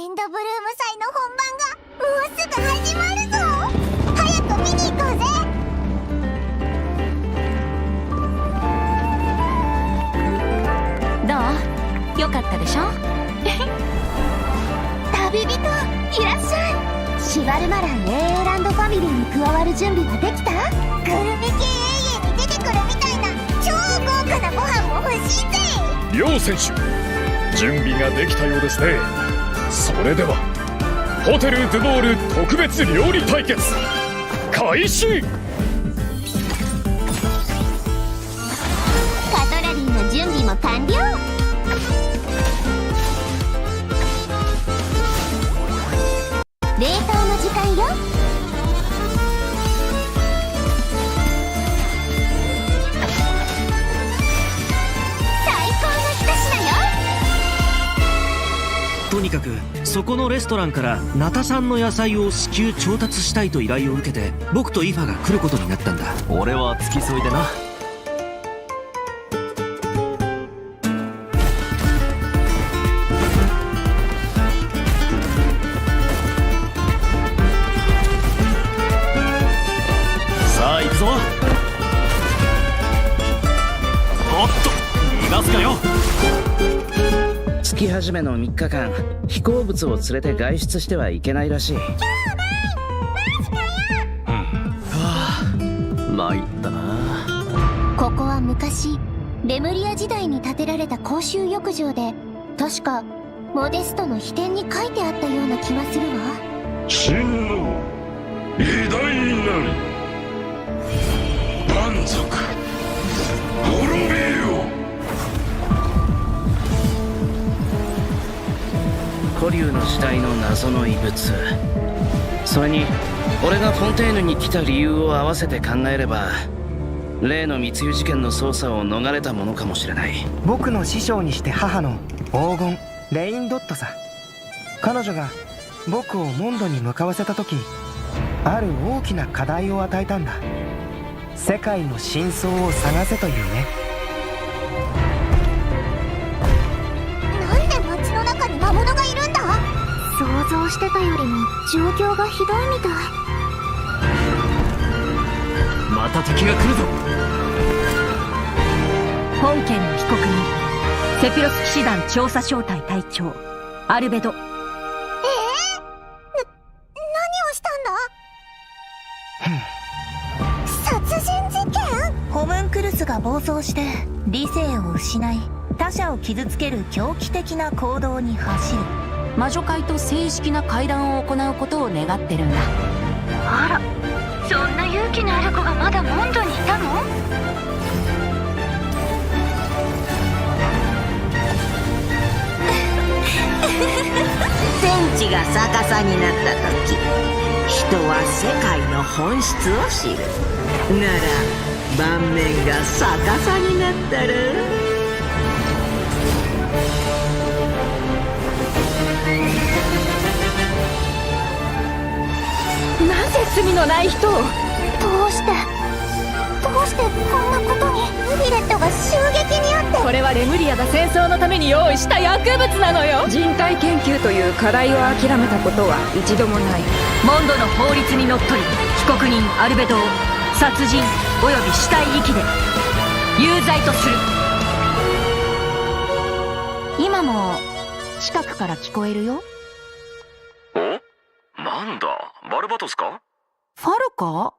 ンドブルーム祭の本番がもうすぐ始まるぞ。早く見に行こうぜ。どう？よかったでしょ？旅人いらっしゃい。シバルマラン AA ランドファミリーに加わる準備はできた？グルメ系 AA に出てくるみたいな超豪華なご飯も欲しいぜ。両選手、準備ができたようですね。それではホテルドゥボール特別料理対決開始。カトラリーの準備も完了。冷凍の時間よ。最高の一品よ。とにかくそこのレストランからナタ産の野菜を至急調達したいと依頼を受けて、僕とイファが来ることになったんだ。俺は付き添いでな。さあ行くぞ。おっと逃がすかよ。月始めの3日間、飛行物を連れて外出してはいけないらしい。参ったな。ここは昔レムリア時代に建てられた公衆浴場で、確かモデストの秘典に書いてあったような気がするわ。真の偉大なる蛮族滅びよ。古竜の時代の謎の遺物、それに俺がフォンテーヌに来た理由を合わせて考えれば、例の密輸事件の捜査を逃れたものかもしれない。僕の師匠にして母の黄金レインドットさ。彼女が僕をモンドに向かわせた時、ある大きな課題を与えたんだ。世界の真相を探せというね。なんで街の中に魔物がいるんだ？想像してたよりも状況がひどいみたい。また敵が来るぞ。本件の被告人セピロス騎士団調査小隊隊長アルベド。何をしたんだ？殺人事件？ホムンクルスが暴走して理性を失い、他者を傷つける狂気的な行動に走る。魔女会と正式な会談を行うことを願ってるんだ。あら、そんな勇気のある子がまだモンドにいたの？天地が逆さになった時、人は世界の本質を知る。なら盤面が逆さになったら、なぜ罪のない人を？どうしてこんなことに？ヴィレットが襲撃にあって。これはレムリアが戦争のために用意した薬物なのよ。人体研究という課題を諦めたことは一度もない。モンドの法律にのっとり、被告人アルベドを殺人および死体遺棄で有罪とする。今も近くから聞こえるよ。お？なんだ、バルバトスか？ファルか？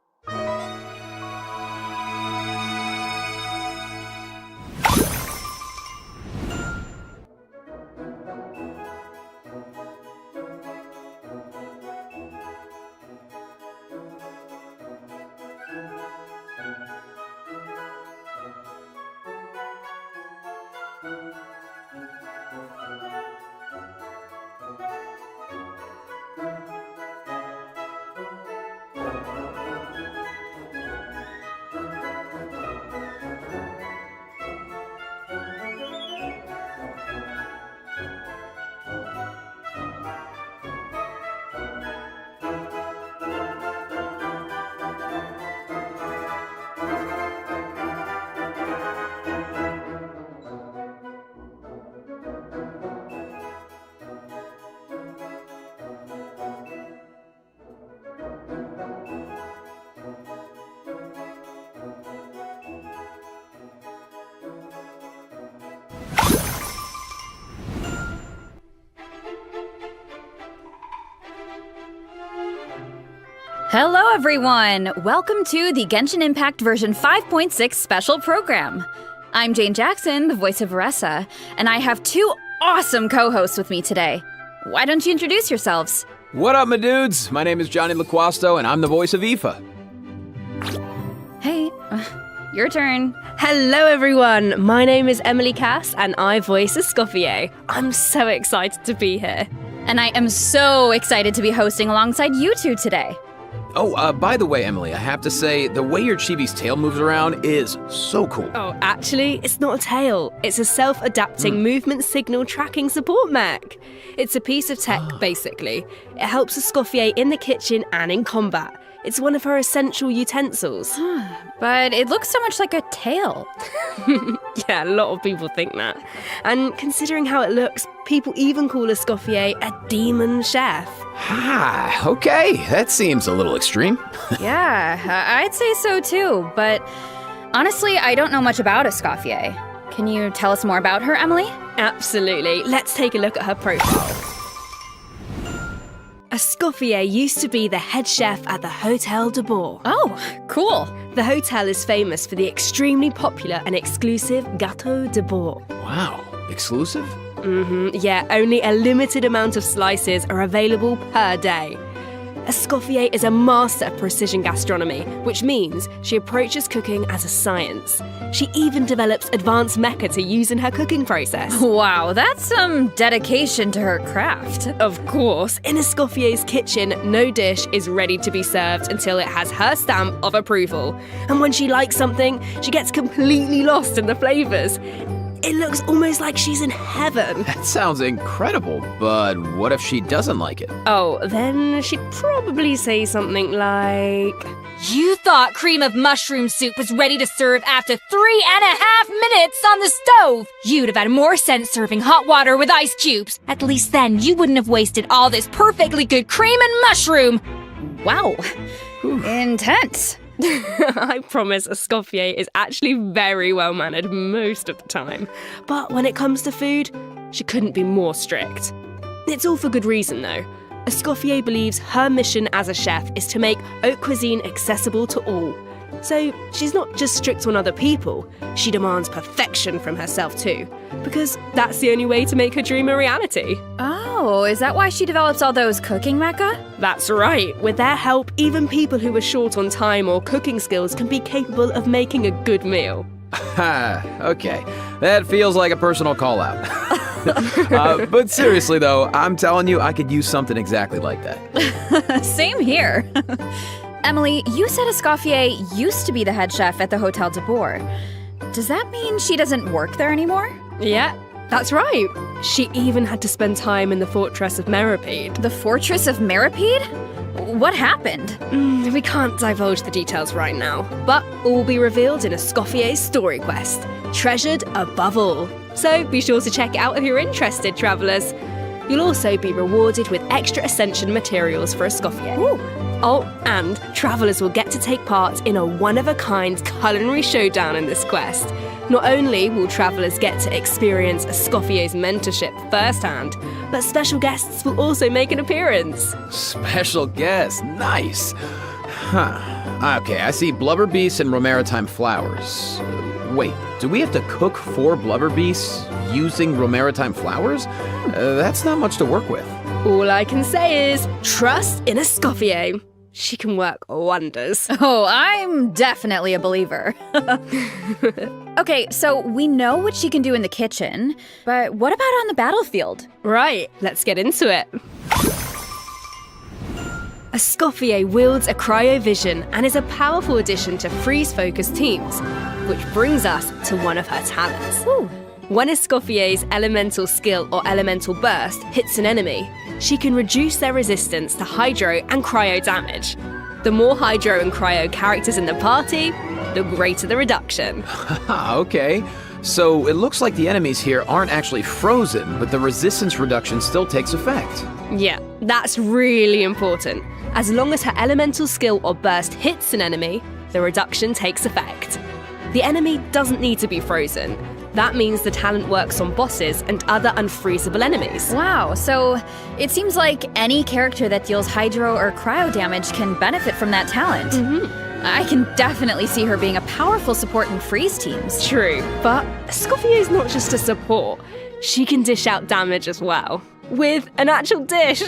Hello everyone! Welcome to the Genshin Impact version 5.6 special program. I'm Jane Jackson, the voice of Varessa, and I have two awesome co-hosts with me today. Why don't you introduce yourselves? What up, my dudes? My name is Johnny LaQuasto, and I'm the voice of Aoife. Hey, your turn. Hello everyone, my name is Emily Cass and I voice Escoffier. I'm so excited to be here. And I am so excited to be hosting alongside you two today. Oh, by the way, Emily, I have to say, the way your chibi's tail moves around is so cool. Oh, actually, it's not a tail. It's a self-adapting movement signal tracking support mech. It's a piece of tech, basically. It helps Escoffier in the kitchen and in combat. It's one of her essential utensils. But it looks so much like a tail. Yeah, a lot of people think that. And considering how it looks, people even call Escoffier a demon chef. Ah, okay, that seems a little extreme. Yeah, I'd say so too, but honestly, I don't know much about Escoffier. Can you tell us more about her, Emily? Absolutely. Let's take a look at her profile. Escoffier used to be the head chef at the Hotel de Bourg. Oh, cool. The hotel is famous for the extremely popular and exclusive Gâteau de Bourg. Wow, exclusive? Yeah, only a limited amount of slices are available per day. Escoffier is a master of precision gastronomy, which means she approaches cooking as a science. She even develops advanced mecha to use in her cooking process. Wow, that's some dedication to her craft. Of course, in Escoffier's kitchen, no dish is ready to be served until it has her stamp of approval. And when she likes something, she gets completely lost in the flavours. It looks almost like she's in heaven. That sounds incredible, but what if she doesn't like it? Oh, then she'd probably say something like... You thought cream of mushroom soup was ready to serve after 3.5 minutes on the stove. You'd have had more sense serving hot water with ice cubes. At least then you wouldn't have wasted all this perfectly good cream and mushroom. Wow. Intense. I promise Escoffier is actually very well-mannered most of the time. But when it comes to food, she couldn't be more strict. It's all for good reason, though. Escoffier believes her mission as a chef is to make haute cuisine accessible to all. So she's not just strict on other people, she demands perfection from herself too. Because that's the only way to make her dream a reality. Oh, is that why she develops all those cooking mecha? That's right. With their help, even people who are short on time or cooking skills can be capable of making a good meal. Okay, that feels like a personal call-out. But seriously though, I'm telling you, I could use something exactly like that. Same here. Emily, you said Escoffier used to be the head chef at the Hotel de Bourg. Does that mean she doesn't work there anymore? Yeah, that's right. She even had to spend time in the Fortress of Meripede. The Fortress of Meripede? What happened? We can't divulge the details right now, but all will be revealed in Escoffier's story quest, treasured above all. So be sure to check it out if you're interested, travellers. You'll also be rewarded with extra ascension materials for Escoffier. Ooh. Oh, and travellers will get to take part in a one-of-a-kind culinary showdown in this quest. Not only will travellers get to experience Escoffier's mentorship firsthand, but special guests will also make an appearance. Special guest, nice. Okay, I see blubber beasts and romaritime flowers. Wait, do we have to cook 4 blubber beasts using romaritime flowers? That's not much to work with. All I can say is, trust in Escoffier. She can work wonders. Oh, I'm definitely a believer. Okay, so we know what she can do in the kitchen, but what about on the battlefield? Right, let's get into it. Escoffier wields a cryovision and is a powerful addition to freeze-focused teams, which brings us to one of her talents. Ooh. When Escoffier's elemental skill or elemental burst hits an enemy, she can reduce their resistance to hydro and cryo damage. The more hydro and cryo characters in the party, the greater the reduction. Okay, so it looks like the enemies here aren't actually frozen, but the resistance reduction still takes effect. Yeah, that's really important. As long as her elemental skill or burst hits an enemy, the reduction takes effect. The enemy doesn't need to be frozen. That means the talent works on bosses and other unfreezable enemies. Wow, so it seems like any character that deals hydro or cryo damage can benefit from that talent. I can definitely see her being a powerful support in freeze teams. True, but Escoffier's not just a support. She can dish out damage as well. With an actual dish.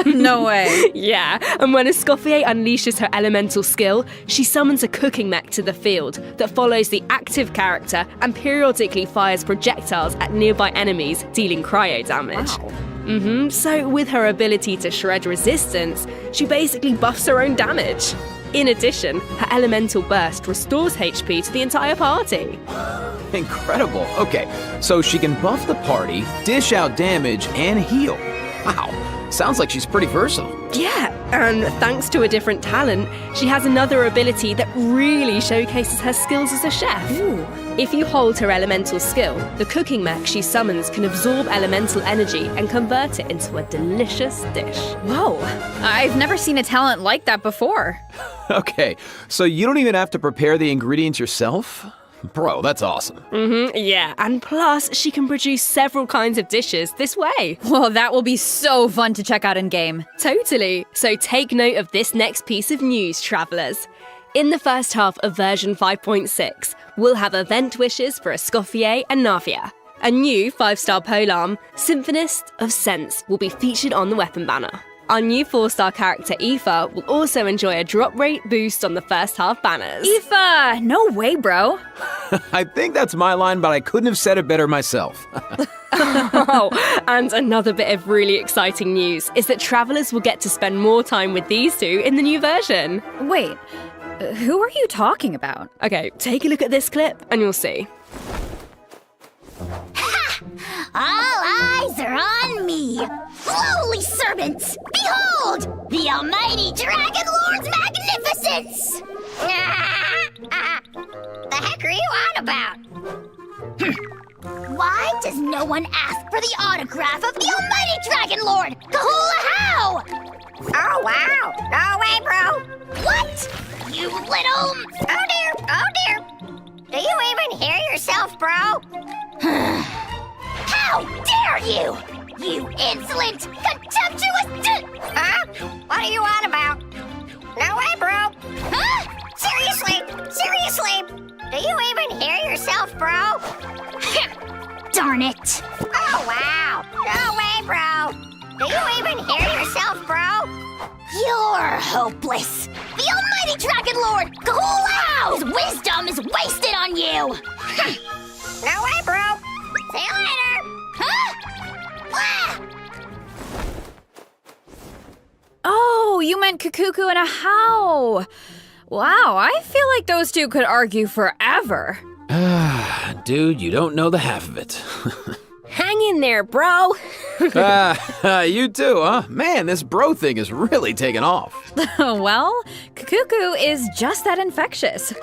No way. Yeah, and when Escoffier unleashes her elemental skill, she summons a cooking mech to the field that follows the active character and periodically fires projectiles at nearby enemies, dealing cryo damage. Wow. So with her ability to shred resistance, she basically buffs her own damage. In addition, her elemental burst restores HP to the entire party. Incredible. Okay, so she can buff the party, dish out damage, and heal. Wow, sounds like she's pretty versatile. Yeah, and thanks to a different talent, she has another ability that really showcases her skills as a chef. Ooh. If you hold her elemental skill, the cooking mech she summons can absorb elemental energy and convert it into a delicious dish. Whoa, I've never seen a talent like that before. Okay, so you don't even have to prepare the ingredients yourself? Bro, that's awesome. Yeah, and plus, she can produce several kinds of dishes this way. Well, that will be so fun to check out in game. Totally. So take note of this next piece of news, travellers. In the first half of version 5.6, we'll have event wishes for Escoffier and Navia. A new 5-star polearm, Symphonist of Sense, will be featured on the weapon banner. Our new 4-star character, Aoife, will also enjoy a drop rate boost on the first half banners. Aoife! No way, bro. I think that's my line, but I couldn't have said it better myself. Oh, and another bit of really exciting news is that travellers will get to spend more time with these two in the new version. Wait, who are you talking about? Okay, take a look at this clip and you'll see. All eyes are on me! Lowly servants! Behold! The almighty Dragon Lord's magnificence! The heck are you on about? Why does no one ask for the autograph of the almighty Dragon Lord? Kahula how? Oh, wow. No way, bro. What? You little... Oh, dear. Oh, dear. Do you even hear yourself, bro? How dare you! You insolent, contemptuous Huh? What are you on about? No way, bro! Huh? Seriously? Seriously? Do you even hear yourself, bro? Darn it! Oh, wow! No way, bro! Do you even hear yourself, bro? You're hopeless! The almighty Dragon Lord, Kahulau's wisdom is wasted on you! No way, bro! See you later! Huh? Ah! Oh, you meant Kukuku and a how. Wow, I feel like those two could argue forever. Dude, you don't know the half of it. Hang in there, bro. You too, huh? Man, this bro thing is really taking off. Well, Kukuku is just that infectious.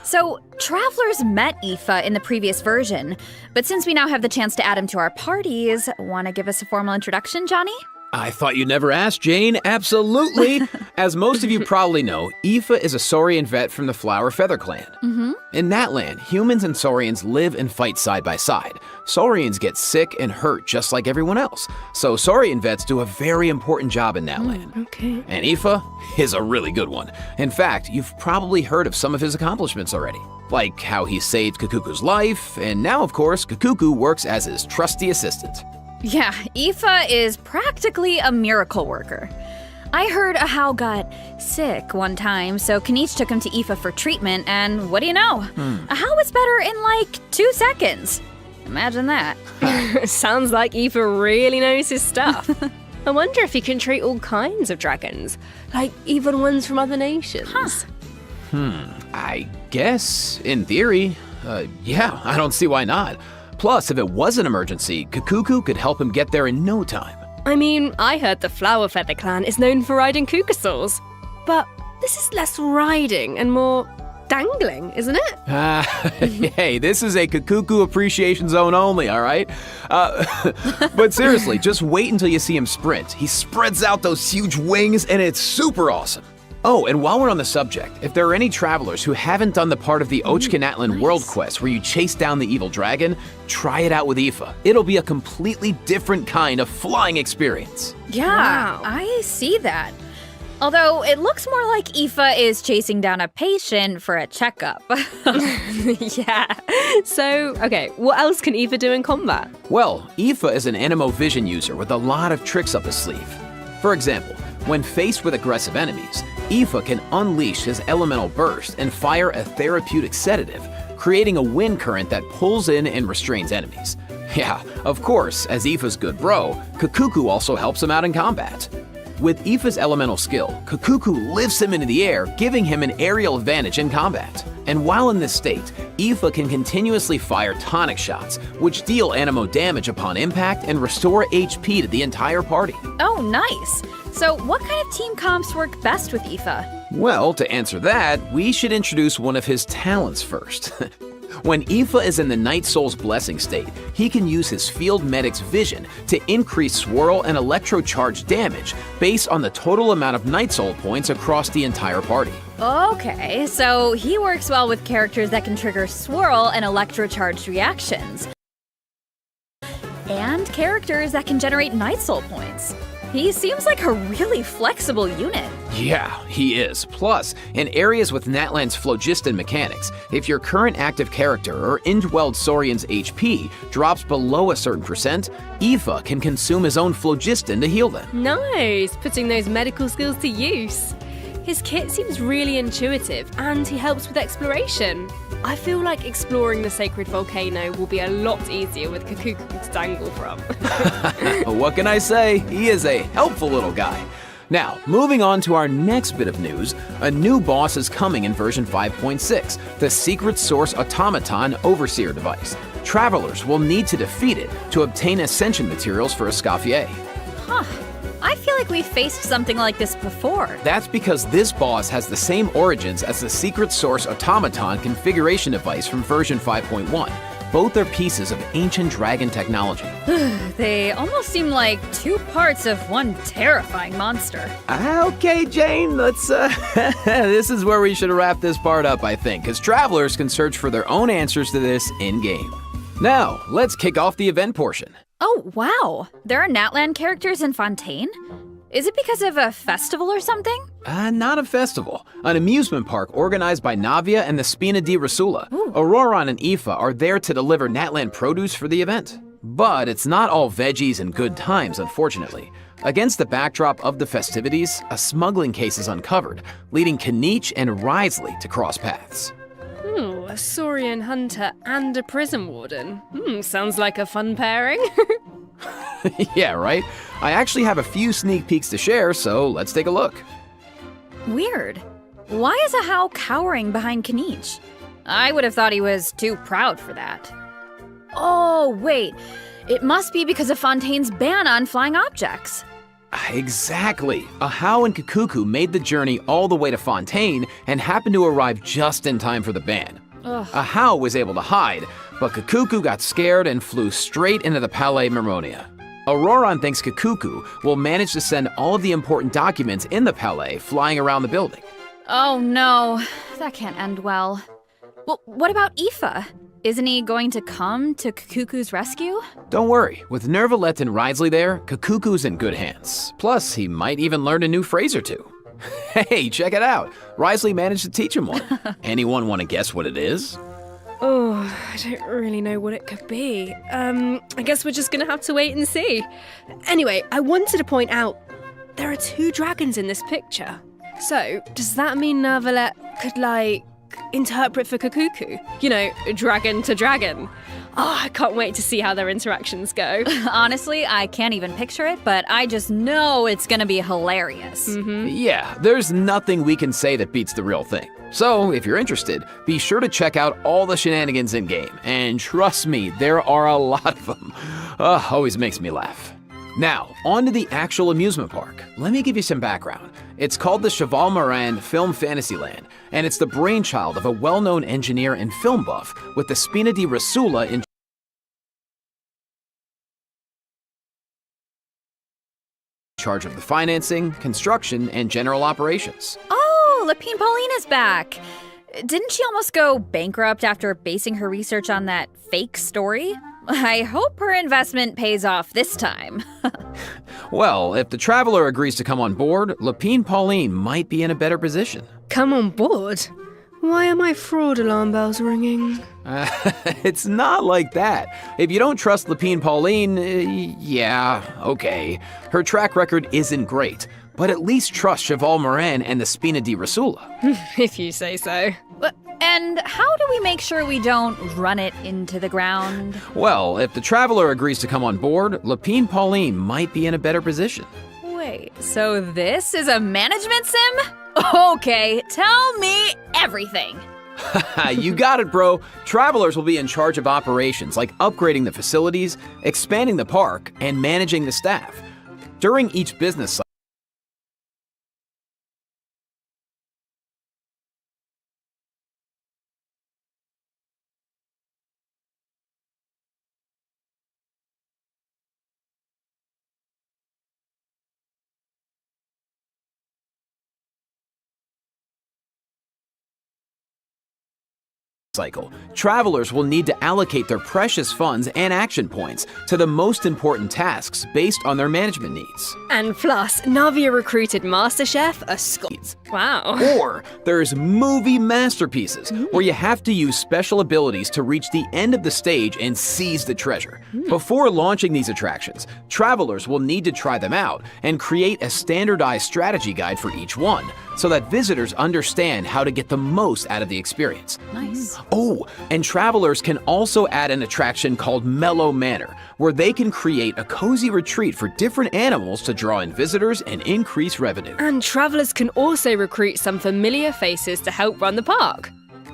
So, travelers met Aoife in the previous version, but since we now have the chance to add him to our parties, want to give us a formal introduction, Johnny? I thought you never asked, Jane. Absolutely. As most of you probably know, Aoife is a Saurian vet from the Flower Feather Clan. In that land, humans and Saurians live and fight side by side. Saurians get sick and hurt just like everyone else. So Saurian vets do a very important job in that land. Okay. And Aoife is a really good one. In fact, you've probably heard of some of his accomplishments already. Like how he saved Kukuku's life, and now, of course, Kukuku works as his trusty assistant. Yeah, Aoife is practically a miracle worker. I heard Ahau got sick one time, so Kaniche took him to Aoife for treatment, and what do you know? Ahau was better in like 2 seconds. Imagine that. Sounds like Aoife really knows his stuff. I wonder if he can treat all kinds of dragons, like even ones from other nations. I guess, in theory, yeah, I don't see why not. Plus, if it was an emergency, Kukuku could help him get there in no time. I mean, I heard the Flower Feather Clan is known for riding kukasaurs, but this is less riding and more dangling, isn't it? Hey, this is a Kukuku appreciation zone only, all right? But seriously, just wait until you see him sprint. He spreads out those huge wings, and it's super awesome. Oh, and while we're on the subject, if there are any travelers who haven't done the part of the Ochkanatlan World Quest where you chase down the evil dragon, try it out with Aoife. It'll be a completely different kind of flying experience. Yeah, I see that. Although it looks more like Aoife is chasing down a patient for a checkup. Yeah. So, okay, what else can Aoife do in combat? Well, Aoife is an Animo Vision user with a lot of tricks up his sleeve. For example, when faced with aggressive enemies, Aoife can unleash his elemental burst and fire a therapeutic sedative, creating a wind current that pulls in and restrains enemies. Yeah, of course, as Aoife's good bro, Kakuku also helps him out in combat. With Aoife's elemental skill, Kakuku lifts him into the air, giving him an aerial advantage in combat. And while in this state, Aoife can continuously fire tonic shots, which deal Animo damage upon impact and restore HP to the entire party. Oh, nice. So what kind of team comps work best with Aoife? Well, to answer that, we should introduce one of his talents first. When Aoife is in the Night Soul's Blessing state, he can use his Field Medic's vision to increase swirl and electrocharge damage based on the total amount of Night Soul points across the entire party. Okay, so he works well with characters that can trigger swirl and electrocharged reactions. And characters that can generate Night Soul points. He seems like a really flexible unit. Yeah, he is. Plus, in areas with Natlan's phlogiston mechanics, if your current active character or indwelled Saurian's HP drops below a certain percent, Aoife can consume his own phlogiston to heal them. Nice, putting those medical skills to use. His kit seems really intuitive, and he helps with exploration. I feel like exploring the sacred volcano will be a lot easier with Kakuku to dangle from. What can I say? He is a helpful little guy. Now, moving on to our next bit of news, a new boss is coming in version 5.6, the Secret Source Automaton Overseer device. Travelers will need to defeat it to obtain ascension materials for Escoffier. Huh. I feel like we've faced something like this before. That's because this boss has the same origins as the Secret Source Automaton configuration device from version 5.1. Both are pieces of ancient dragon technology. They almost seem like two parts of one terrifying monster. Okay, Jane, let's, this is where we should wrap this part up, I think, because travelers can search for their own answers to this in-game. Now, let's kick off the event portion. Oh, wow. There are Natlan characters in Fontaine? Is it because of a festival or something? Not a festival. An amusement park organized by Navia and the Spina di Rosula. Auroron and Aoife are there to deliver Natlan produce for the event. But it's not all veggies and good times, unfortunately. Against the backdrop of the festivities, a smuggling case is uncovered, leading Kanich and Risley to cross paths. A Saurian hunter and a prison warden. Sounds like a fun pairing. Yeah, right? I actually have a few sneak peeks to share, so let's take a look. Weird. Why is Ahau cowering behind Kanich? I would have thought he was too proud for that. Oh, wait. It must be because of Fontaine's ban on flying objects. Exactly. Ahau and Kakuku made the journey all the way to Fontaine and happened to arrive just in time for the ban. Ahau was able to hide, but Kakuku got scared and flew straight into the Palais Mermonia. Auroron thinks Kakuku will manage to send all of the important documents in the Palais flying around the building. Oh no, that can't end well. Well, what about Aoife? Isn't he going to come to Kakuku's rescue? Don't worry, with Nervalette and Risley there, Kakuku's in good hands. Plus, he might even learn a new phrase or two. Hey, check it out. Risley managed to teach him one. Anyone want to guess what it is? Oh, I don't really know what it could be. I guess we're just gonna have to wait and see. Anyway, I wanted to point out there are two dragons in this picture. So, does that mean Nervalette could, interpret for Kakuku? You know, dragon to dragon. Oh, I can't wait to see how their interactions go. Honestly, I can't even picture it, but I just know it's gonna be hilarious. Yeah, there's nothing we can say that beats the real thing. So, if you're interested, be sure to check out all the shenanigans in-game, and trust me, there are a lot of them. Always makes me laugh. Now, on to the actual amusement park. Let me give you some background. It's called the Cheval Moran Film Fantasyland, and it's the brainchild of a well-known engineer and film buff with the Spina di Rosula in charge of the financing, construction, and general operations. Oh, Lapine Pauline is back. Didn't she almost go bankrupt after basing her research on that fake story? I hope her investment pays off this time. Well, if the Traveler agrees to come on board, Lapine Pauline might be in a better position. Come on board? Why are my fraud alarm bells ringing? It's not like that. If you don't trust Lapine Pauline, yeah, okay. Her track record isn't great, but at least trust Cheval Morin and the Spina di Rasula. If you say so. And how do we make sure we don't run it into the ground? Well, if the Traveler agrees to come on board, Lapine Pauline might be in a better position. Wait, so this is a management sim? Okay, tell me everything. You got it, bro. Travelers will be in charge of operations like upgrading the facilities, expanding the park, and managing the staff. During each business cycle, travelers will need to allocate their precious funds and action points to the most important tasks based on their management needs. And plus, Navia recruited MasterChef, a Scot. Wow. Or there's movie masterpieces, where you have to use special abilities to reach the end of the stage and seize the treasure. Before launching these attractions, travelers will need to try them out and create a standardized strategy guide for each one, so that visitors understand how to get the most out of the experience. Nice. Oh, and travelers can also add an attraction called Mellow Manor, where they can create a cozy retreat for different animals to draw in visitors and increase revenue. And travelers can also recruit some familiar faces to help run the park.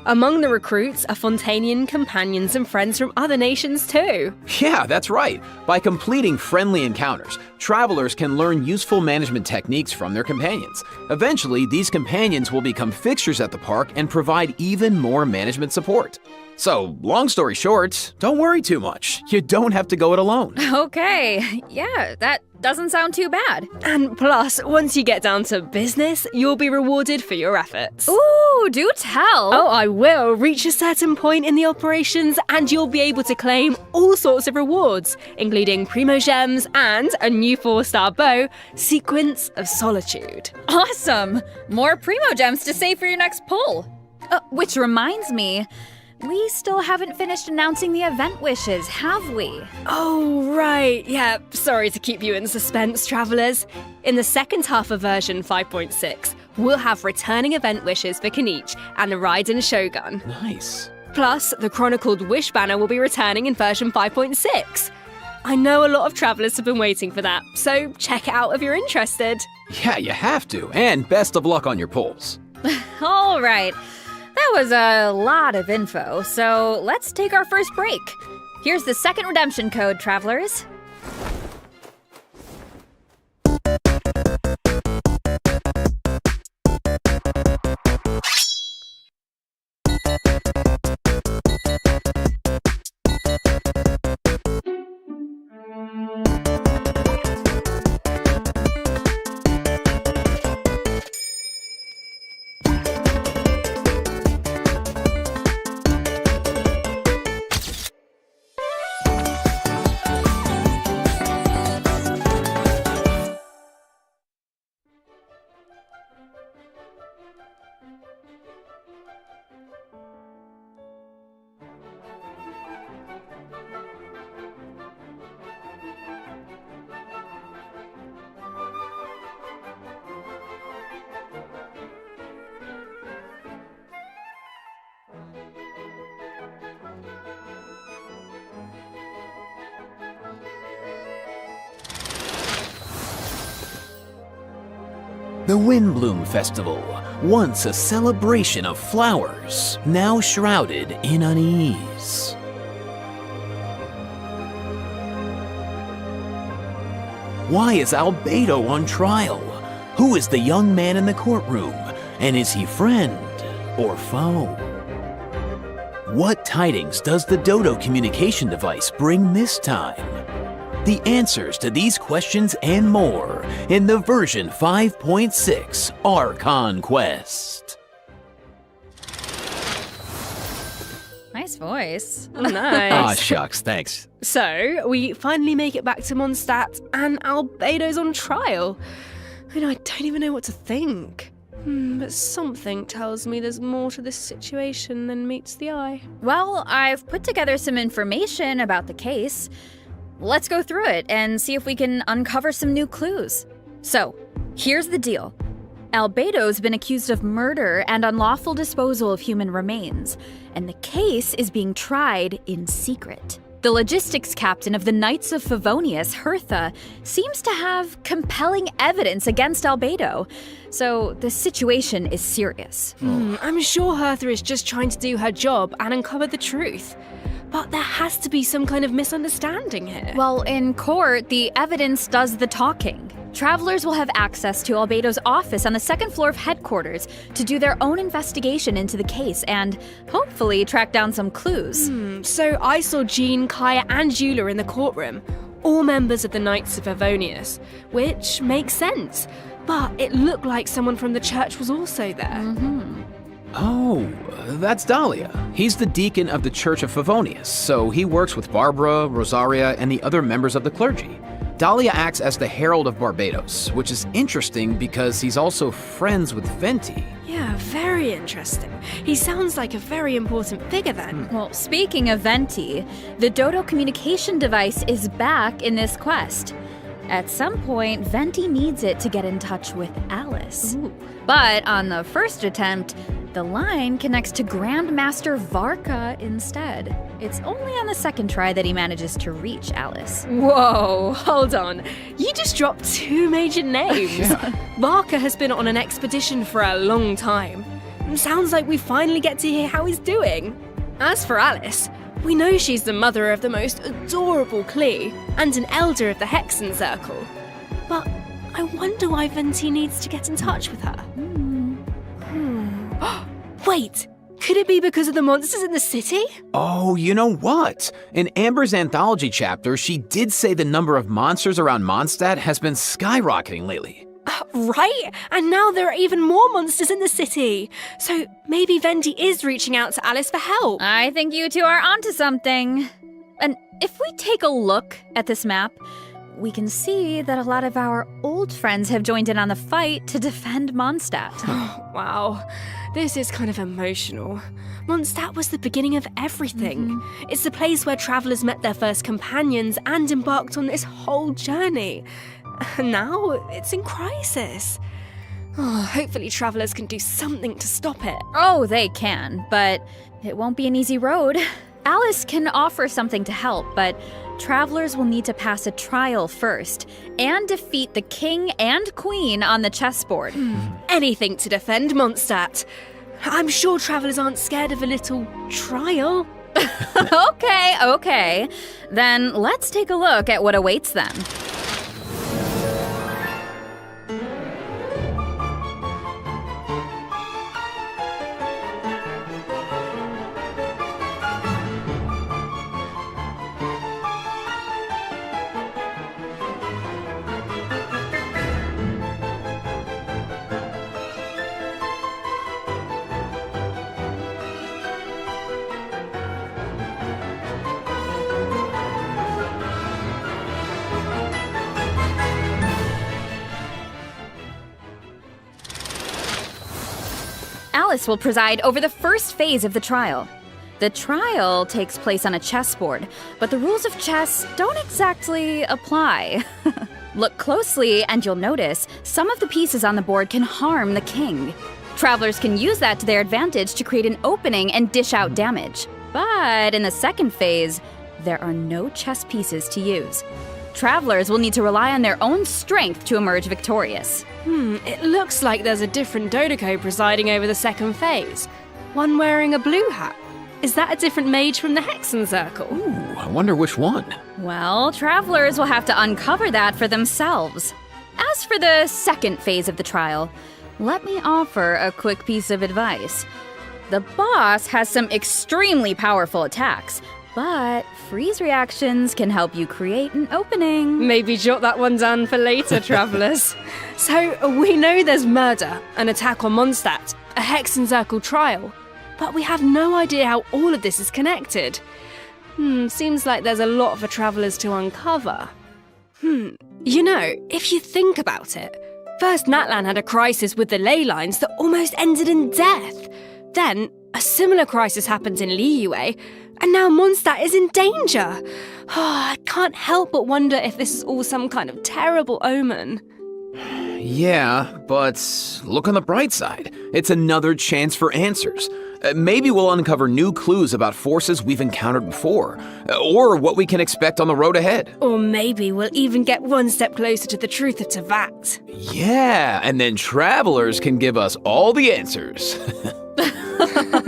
Among the recruits are Fontanian companions and friends from other nations too. Yeah, that's right. By completing friendly encounters, travelers can learn useful management techniques from their companions. Eventually, these companions will become fixtures at the park and provide even more management support. So, long story short, don't worry too much. You don't have to go it alone. Okay, yeah, that doesn't sound too bad. And plus, once you get down to business, you'll be rewarded for your efforts. Ooh, do tell. Oh, I will. Reach a certain point in the operations and you'll be able to claim all sorts of rewards, including Primo Gems and a new 4-star bow, Sequence of Solitude. Awesome! More Primo Gems to save for your next pull. Which reminds me, we still haven't finished announcing the event wishes, have we? Oh, right. Yeah, sorry to keep you in suspense, travelers. In the second half of version 5.6, we'll have returning event wishes for Kenichi and the Raiden Shogun. Nice. Plus, the chronicled wish banner will be returning in version 5.6. I know a lot of travelers have been waiting for that, so check it out if you're interested. Yeah, you have to. And best of luck on your polls. All right. That was a lot of info, so let's take our first break. Here's the second redemption code, travelers. The Windbloom Festival, once a celebration of flowers, now shrouded in unease. Why is Albedo on trial? Who is the young man in the courtroom? And is he friend or foe? What tidings does the Dodo communication device bring this time? The answers to these questions and more in the version 5.6 Archon Quest. Nice voice. Nice. Aw, shucks, thanks. So, we finally make it back to Mondstadt, and Albedo's on trial. I don't even know what to think. But something tells me there's more to this situation than meets the eye. Well, I've put together some information about the case. Let's go through it and see if we can uncover some new clues. So, here's the deal. Albedo's been accused of murder and unlawful disposal of human remains, and the case is being tried in secret. The logistics captain of the Knights of Favonius, Hertha, seems to have compelling evidence against Albedo, so the situation is serious. I'm sure Hertha is just trying to do her job and uncover the truth. But there has to be some kind of misunderstanding here. Well, in court, the evidence does the talking. Travelers will have access to Albedo's office on the second floor of headquarters to do their own investigation into the case and hopefully track down some clues. So I saw Jean, Kaya, and Eula in the courtroom, all members of the Knights of Favonius, which makes sense. But it looked like someone from the church was also there. Oh, that's Dahlia. He's the deacon of the Church of Favonius, so he works with Barbara, Rosaria, and the other members of the clergy. Dahlia acts as the Herald of Barbados, which is interesting because he's also friends with Venti. Yeah, very interesting. He sounds like a very important figure then. Well, speaking of Venti, the Dodo communication device is back in this quest. At some point, Venti needs it to get in touch with Alice. But on the first attempt, the line connects to Grandmaster Varka instead. It's only on the second try that he manages to reach Alice. Whoa, hold on. You just dropped two major names. Varka has been on an expedition for a long time. Sounds like we finally get to hear how he's doing. As for Alice, we know she's the mother of the most adorable Klee and an elder of the Hexen Circle. But I wonder why Venti needs to get in touch with her. Wait, could it be because of the monsters in the city? Oh, you know what? In Amber's anthology chapter, she did say the number of monsters around Mondstadt has been skyrocketing lately. Right, and now there are even more monsters in the city. So maybe Venti is reaching out to Alice for help. I think you two are onto something. And if we take a look at this map, we can see that a lot of our old friends have joined in on the fight to defend Mondstadt. Wow, this is kind of emotional. Mondstadt was the beginning of everything. It's the place where travelers met their first companions and embarked on this whole journey. And now it's in crisis. Hopefully travelers can do something to stop it. Oh, they can, but it won't be an easy road. Alice can offer something to help, but travelers will need to pass a trial first and defeat the king and queen on the chessboard. Anything to defend Mondstadt. I'm sure travelers aren't scared of a little trial. Okay. Then let's take a look at what awaits them. Alice will preside over the first phase of the trial. The trial takes place on a chessboard, but the rules of chess don't exactly apply. Look closely and you'll notice some of the pieces on the board can harm the king. Travelers can use that to their advantage to create an opening and dish out damage. But in the second phase, there are no chess pieces to use. Travelers will need to rely on their own strength to emerge victorious. It looks like there's a different Dodoco presiding over the second phase. One wearing a blue hat. Is that a different mage from the Hexen Circle? Ooh, I wonder which one. Well, travelers will have to uncover that for themselves. As for the second phase of the trial, let me offer a quick piece of advice. The boss has some extremely powerful attacks, But freeze reactions can help you create an opening. Maybe jot that one down for later, travellers. So, we know there's murder, an attack on Mondstadt, a Hex and Circle trial, but we have no idea how all of this is connected. Seems like there's a lot for travellers to uncover. You know, if you think about it, first Natlan had a crisis with the ley lines that almost ended in death. Then, a similar crisis happened in Liyue, and now Mondstadt is in danger. I can't help but wonder if this is all some kind of terrible omen. Yeah, but look on the bright side. It's another chance for answers. Maybe we'll uncover new clues about forces we've encountered before, or what we can expect on the road ahead. Or maybe we'll even get one step closer to the truth of Teyvat. Yeah, and then travelers can give us all the answers.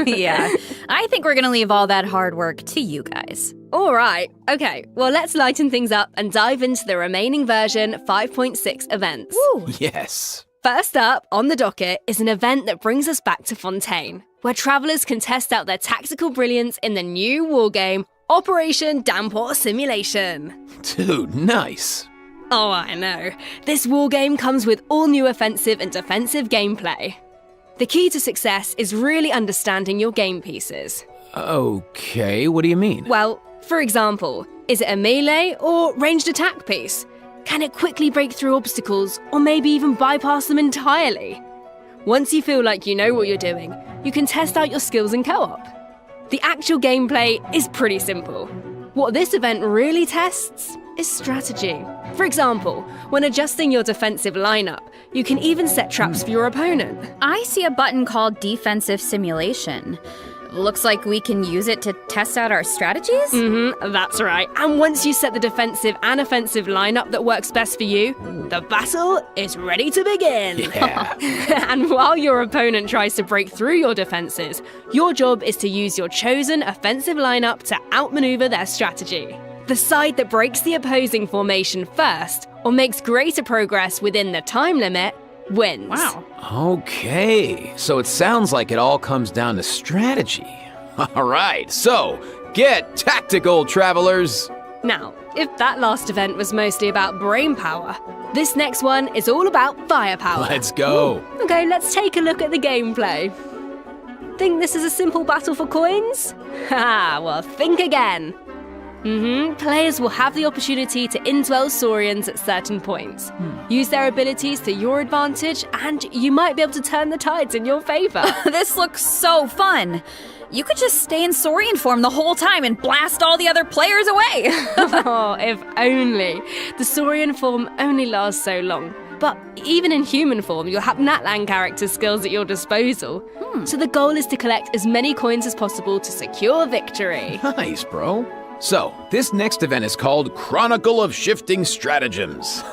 Yeah, I think we're gonna leave all that hard work to you guys. All right, okay, well, let's lighten things up and dive into the remaining version 5.6 events. Woo. Yes. First up on the docket is an event that brings us back to Fontaine, where travellers can test out their tactical brilliance in the new wargame, Operation Damport Simulation. Dude, nice. Oh, I know. This wargame comes with all new offensive and defensive gameplay. The key to success is really understanding your game pieces. Okay, what do you mean? Well, for example, is it a melee or ranged attack piece? Can it quickly break through obstacles or maybe even bypass them entirely? Once you feel like you know what you're doing, you can test out your skills in co-op. The actual gameplay is pretty simple. What this event really tests is strategy. For example, when adjusting your defensive lineup, you can even set traps for your opponent. I see a button called Defensive Simulation. Looks like we can use it to test out our strategies? That's right. And once you set the defensive and offensive lineup that works best for you, the battle is ready to begin. Yeah. And while your opponent tries to break through your defenses, your job is to use your chosen offensive lineup to outmaneuver their strategy. The side that breaks the opposing formation first, or makes greater progress within the time limit, wins. Wow. Okay, so it sounds like it all comes down to strategy. All right, so get tactical, travelers. Now, if that last event was mostly about brain power, this next one is all about firepower. Let's go. Okay, let's take a look at the gameplay. Think this is a simple battle for coins? Ha, well, think again. Players will have the opportunity to indwell Saurians at certain points. Use their abilities to your advantage, and you might be able to turn the tides in your favor. This looks so fun. You could just stay in Saurian form the whole time and blast all the other players away. Oh, if only. The Saurian form only lasts so long. But even in human form, you'll have Natlan character skills at your disposal. So the goal is to collect as many coins as possible to secure victory. Nice, bro. So, this next event is called Chronicle of Shifting Stratagems.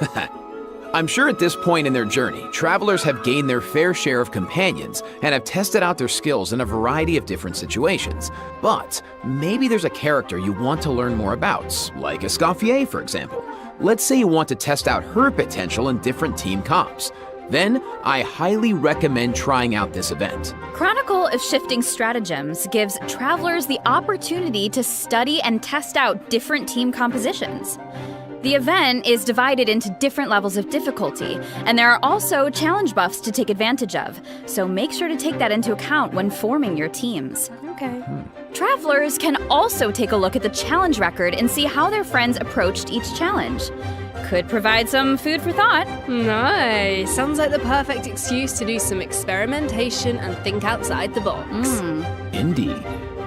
I'm sure at this point in their journey, travelers have gained their fair share of companions and have tested out their skills in a variety of different situations. But maybe there's a character you want to learn more about, like Escoffier, for example. Let's say you want to test out her potential in different team comps. Then, I highly recommend trying out this event. Chronicle of Shifting Stratagems gives travelers the opportunity to study and test out different team compositions. The event is divided into different levels of difficulty, and there are also challenge buffs to take advantage of, so make sure to take that into account when forming your teams. Okay. Travelers can also take a look at the challenge record and see how their friends approached each challenge. Could provide some food for thought. Nice. Sounds like the perfect excuse to do some experimentation and think outside the box. Indeed.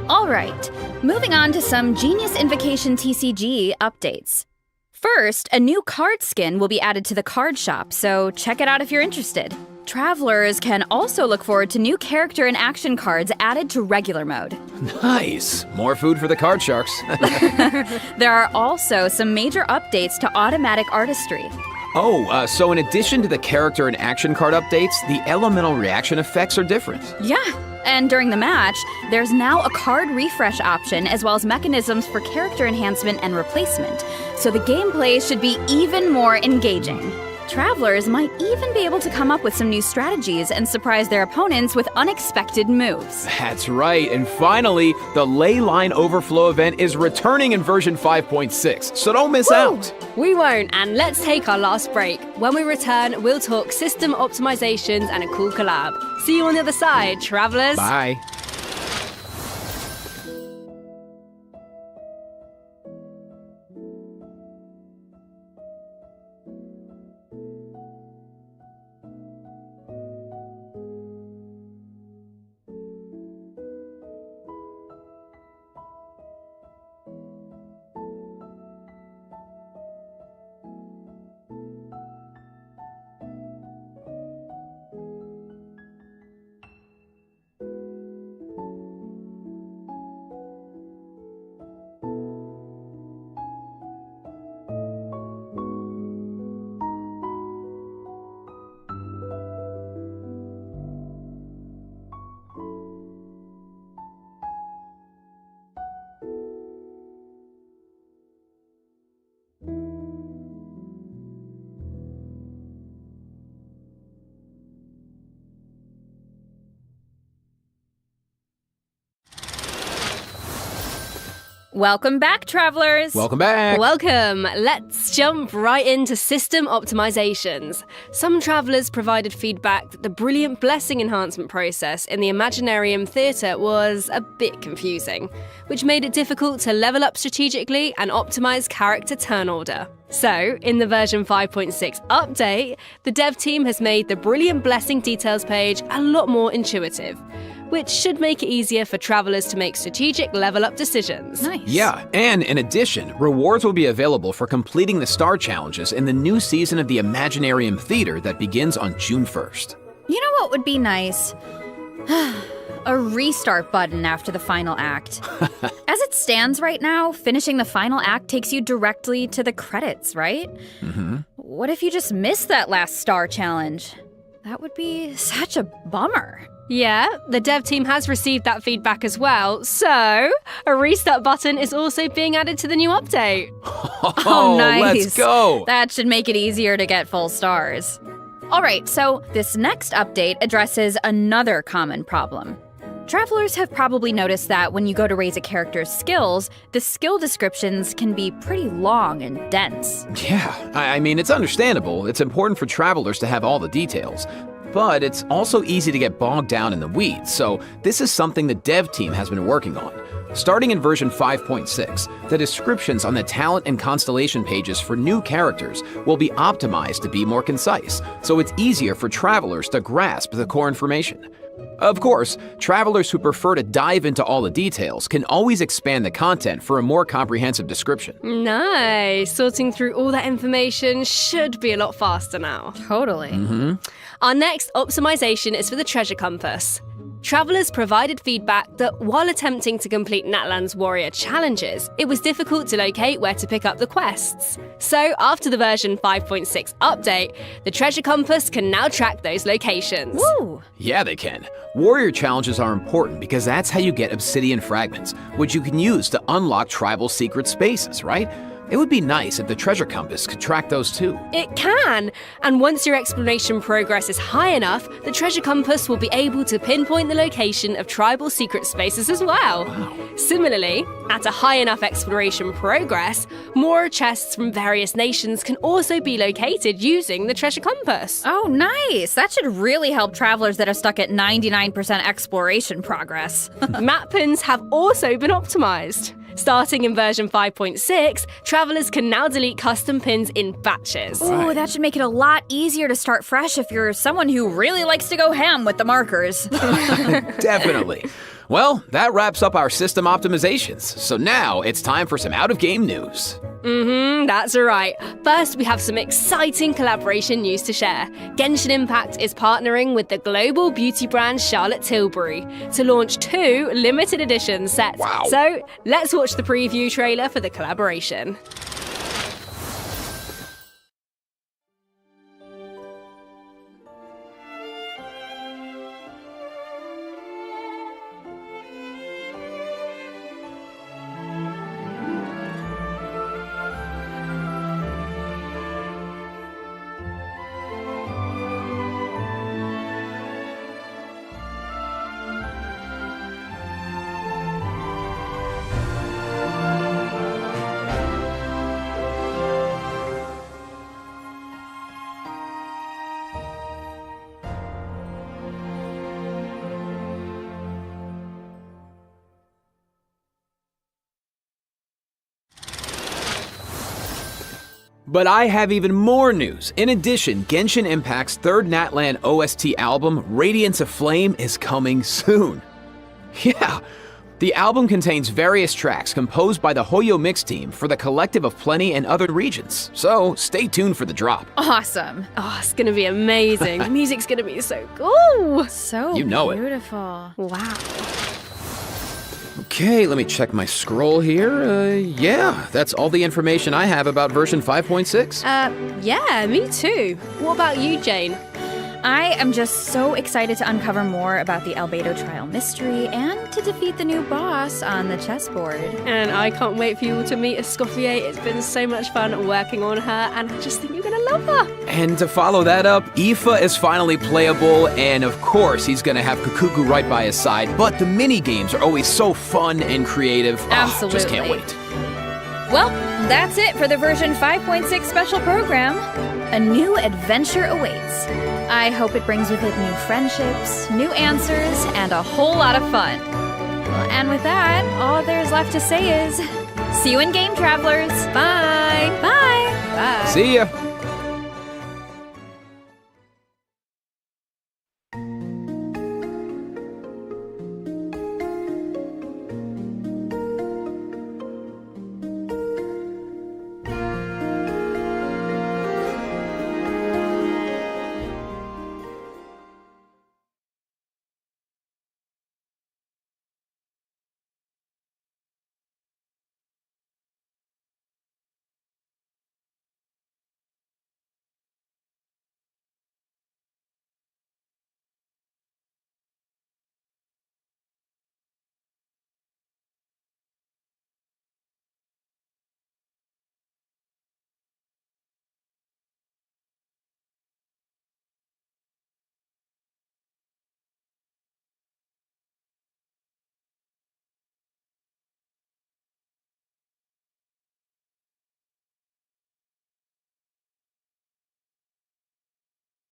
All right, moving on to some Genius Invocation TCG updates. First, a new card skin will be added to the card shop, so check it out if you're interested. Travelers can also look forward to new character and action cards added to regular mode. Nice. More food for the card sharks. There are also some major updates to automatic artistry. Oh, so in addition to the character and action card updates, the elemental reaction effects are different. Yeah, and during the match, there's now a card refresh option as well as mechanisms for character enhancement and replacement, so the gameplay should be even more engaging. Travelers might even be able to come up with some new strategies and surprise their opponents with unexpected moves. That's right, and finally, the Ley Line Overflow event is returning in version 5.6, so don't miss out! We won't, and let's take our last break. When we return, we'll talk system optimizations and a cool collab. See you on the other side, travelers! Bye. Welcome back, travelers! Welcome back! Welcome! Let's jump right into system optimizations. Some travelers provided feedback that the brilliant blessing enhancement process in the Imaginarium Theatre was a bit confusing, which made it difficult to level up strategically and optimize character turn order. So, in the version 5.6 update, the dev team has made the brilliant blessing details page a lot more intuitive, which should make it easier for travelers to make strategic level-up decisions. Nice. Yeah, and in addition, rewards will be available for completing the star challenges in the new season of the Imaginarium Theater that begins on June 1st. You know what would be nice? A restart button after the final act. As it stands right now, finishing the final act takes you directly to the credits, right? Mm-hmm. What if you just missed that last star challenge? That would be such a bummer. Yeah, the dev team has received that feedback as well, so a restart button is also being added to the new update. Oh, nice. Let's go! That should make it easier to get full stars. All right, so this next update addresses another common problem. Travelers have probably noticed that when you go to raise a character's skills, the skill descriptions can be pretty long and dense. Yeah, I mean, it's understandable. It's important for travelers to have all the details. But it's also easy to get bogged down in the weeds, so this is something the dev team has been working on. Starting in version 5.6, the descriptions on the talent and constellation pages for new characters will be optimized to be more concise, so it's easier for travelers to grasp the core information. Of course, travelers who prefer to dive into all the details can always expand the content for a more comprehensive description. Nice! Sorting through all that information should be a lot faster now. Totally. Mm-hmm. Our next optimization is for the treasure compass. Travelers provided feedback that while attempting to complete Natlan's warrior challenges, it was difficult to locate where to pick up the quests. So, after the version 5.6 update, the treasure compass can now track those locations. Woo! Yeah, they can. Warrior challenges are important because that's how you get obsidian fragments, which you can use to unlock tribal secret spaces, right? It would be nice if the treasure compass could track those too. It can! And once your exploration progress is high enough, the treasure compass will be able to pinpoint the location of tribal secret spaces as well. Wow. Similarly, at a high enough exploration progress, more chests from various nations can also be located using the treasure compass. Oh, nice! That should really help travelers that are stuck at 99% exploration progress. Map pins have also been optimized. Starting in version 5.6, travelers can now delete custom pins in batches. Ooh, that should make it a lot easier to start fresh if you're someone who really likes to go ham with the markers. Definitely. Well, that wraps up our system optimizations. So now it's time for some out-of-game news. That's right. First, we have some exciting collaboration news to share. Genshin Impact is partnering with the global beauty brand Charlotte Tilbury to launch 2 limited edition sets. Wow. So, let's watch the preview trailer for the collaboration. But I have even more news. In addition, Genshin Impact's third Natlan OST album, Radiance of Flame, is coming soon. Yeah, the album contains various tracks composed by the Hoyo Mix team for the Collective of Plenty and other regions, so stay tuned for the drop. Awesome. Oh, it's gonna be amazing. The music's gonna be so cool. So You know it. beautiful. Wow. Okay, let me check my scroll here. Yeah, that's all the information I have about version 5.6. Yeah, me too. What about you, Jane? I am just so excited to uncover more about the Albedo trial mystery and to defeat the new boss on the chessboard. And I can't wait for you all to meet Escoffier. It's been so much fun working on her, and I just think you're gonna love her. And to follow that up, Aoife is finally playable, and of course he's gonna have Kukuku right by his side, but the mini-games are always so fun and creative. Absolutely. Just can't wait. Well, that's it for the version 5.6 special program. A new adventure awaits. I hope it brings with it new friendships, new answers, and a whole lot of fun. Well, and with that, all there's left to say is, see you in game, travelers. Bye. Bye. Bye. See ya.